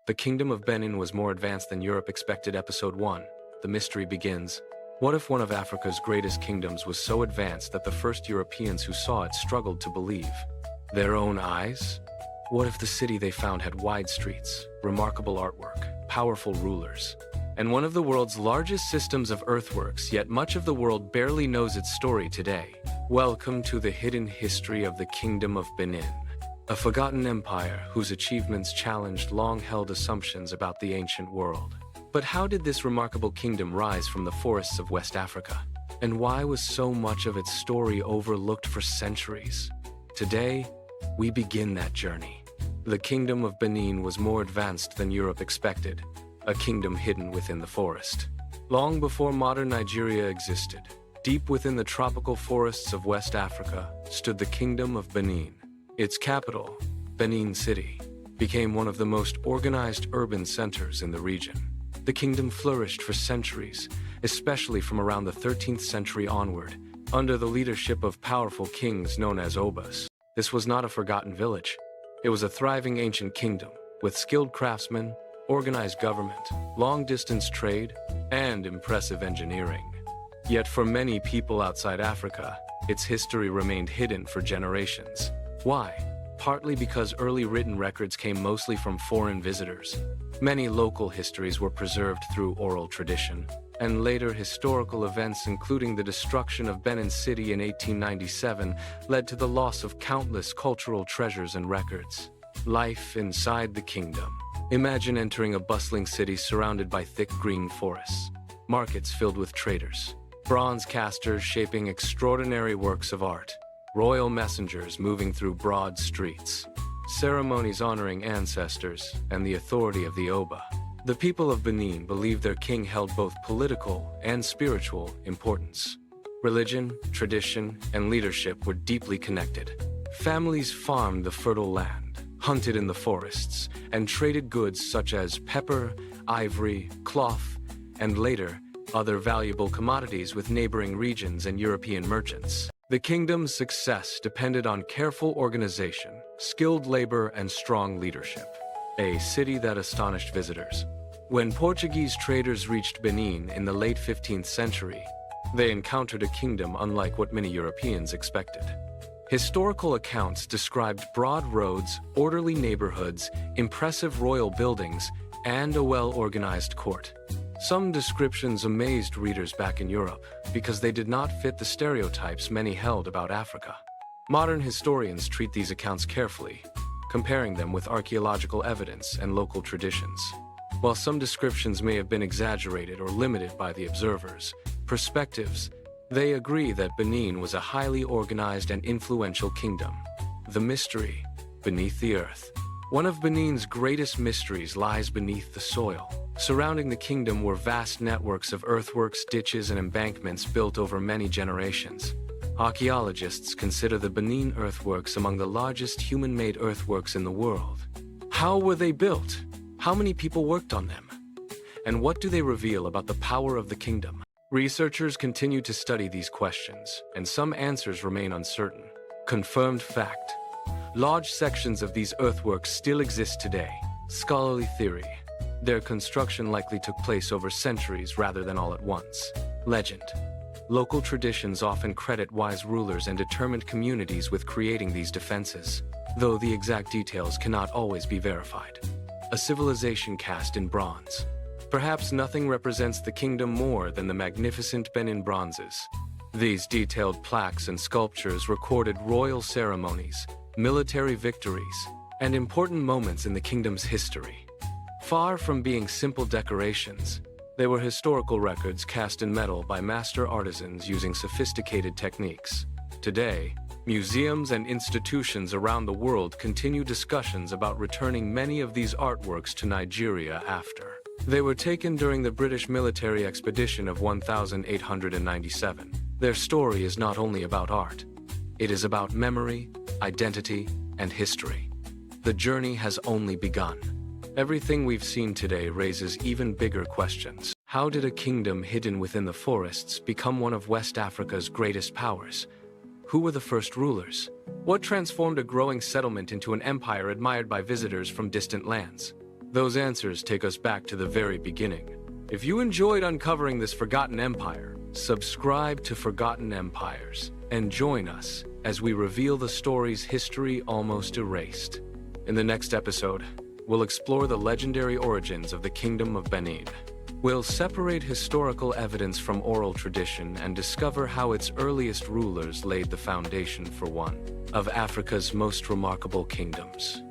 The Kingdom of Benin was more advanced than Europe expected. Episode 1. The mystery begins. What if one of Africa's greatest kingdoms was so advanced that the first Europeans who saw it struggled to believe their own eyes? What if the city they found had wide streets, remarkable artwork, powerful rulers, and one of the world's largest systems of earthworks, yet much of the world barely knows its story today? Welcome to the hidden history of the Kingdom of Benin, a forgotten empire whose achievements challenged long-held assumptions about the ancient world. But how did this remarkable kingdom rise from the forests of West Africa? And why was so much of its story overlooked for centuries? Today, we begin that journey. The Kingdom of Benin was more advanced than Europe expected, a kingdom hidden within the forest. Long before modern Nigeria existed, deep within the tropical forests of West Africa stood the Kingdom of Benin. Its capital, Benin City, became one of the most organized urban centers in the region. The kingdom flourished for centuries, especially from around the 13th century onward, under the leadership of powerful kings known as Obas. This was not a forgotten village. It was a thriving ancient kingdom, with skilled craftsmen, organized government, long-distance trade, and impressive engineering. Yet for many people outside Africa, its history remained hidden for generations. Why? Partly because early written records came mostly from foreign visitors. Many local histories were preserved through oral tradition, and later historical events, including the destruction of Benin City in 1897, led to the loss of countless cultural treasures and records. Life inside the kingdom. Imagine entering a bustling city surrounded by thick green forests, markets filled with traders, bronze casters shaping extraordinary works of art, royal messengers moving through broad streets, ceremonies honoring ancestors and the authority of the Oba. The people of Benin believed their king held both political and spiritual importance. Religion, tradition, and leadership were deeply connected. Families farmed the fertile land, hunted in the forests, and traded goods such as pepper, ivory, cloth, and later, other valuable commodities with neighboring regions and European merchants. The kingdom's success depended on careful organization, skilled labor, and strong leadership. A city that astonished visitors. When Portuguese traders reached Benin in the late 15th century, they encountered a kingdom unlike what many Europeans expected. Historical accounts described broad roads, orderly neighborhoods, impressive royal buildings, and a well-organized court. Some descriptions amazed readers back in Europe because they did not fit the stereotypes many held about Africa. Modern historians treat these accounts carefully, comparing them with archaeological evidence and local traditions. While some descriptions may have been exaggerated or limited by the observers' perspectives, they agree that Benin was a highly organized and influential kingdom. The mystery beneath the earth. One of Benin's greatest mysteries lies beneath the soil. Surrounding the kingdom were vast networks of earthworks, ditches, and embankments built over many generations. Archaeologists consider the Benin earthworks among the largest human-made earthworks in the world. How were they built? How many people worked on them? And what do they reveal about the power of the kingdom? Researchers continue to study these questions, and some answers remain uncertain. Confirmed fact. Large sections of these earthworks still exist today. Scholarly theory. Their construction likely took place over centuries rather than all at once. Legend. Local traditions often credit wise rulers and determined communities with creating these defenses, though the exact details cannot always be verified. A civilization cast in bronze. Perhaps nothing represents the kingdom more than the magnificent Benin bronzes. These detailed plaques and sculptures recorded royal ceremonies, military victories, and important moments in the kingdom's history. Far from being simple decorations, they were historical records cast in metal by master artisans using sophisticated techniques. Today, museums and institutions around the world continue discussions about returning many of these artworks to Nigeria after they were taken during the British military expedition of 1897. Their story is not only about art, it is about memory, identity, and history. The journey has only begun. Everything we've seen today raises even bigger questions. How did a kingdom hidden within the forests become one of West Africa's greatest powers? Who were the first rulers? What transformed a growing settlement into an empire admired by visitors from distant lands? Those answers take us back to the very beginning. If you enjoyed uncovering this forgotten empire, subscribe to Forgotten Empires and join us as we reveal the story's history almost erased. In the next episode, we'll explore the legendary origins of the Kingdom of Benin. We'll separate historical evidence from oral tradition and discover how its earliest rulers laid the foundation for one of Africa's most remarkable kingdoms.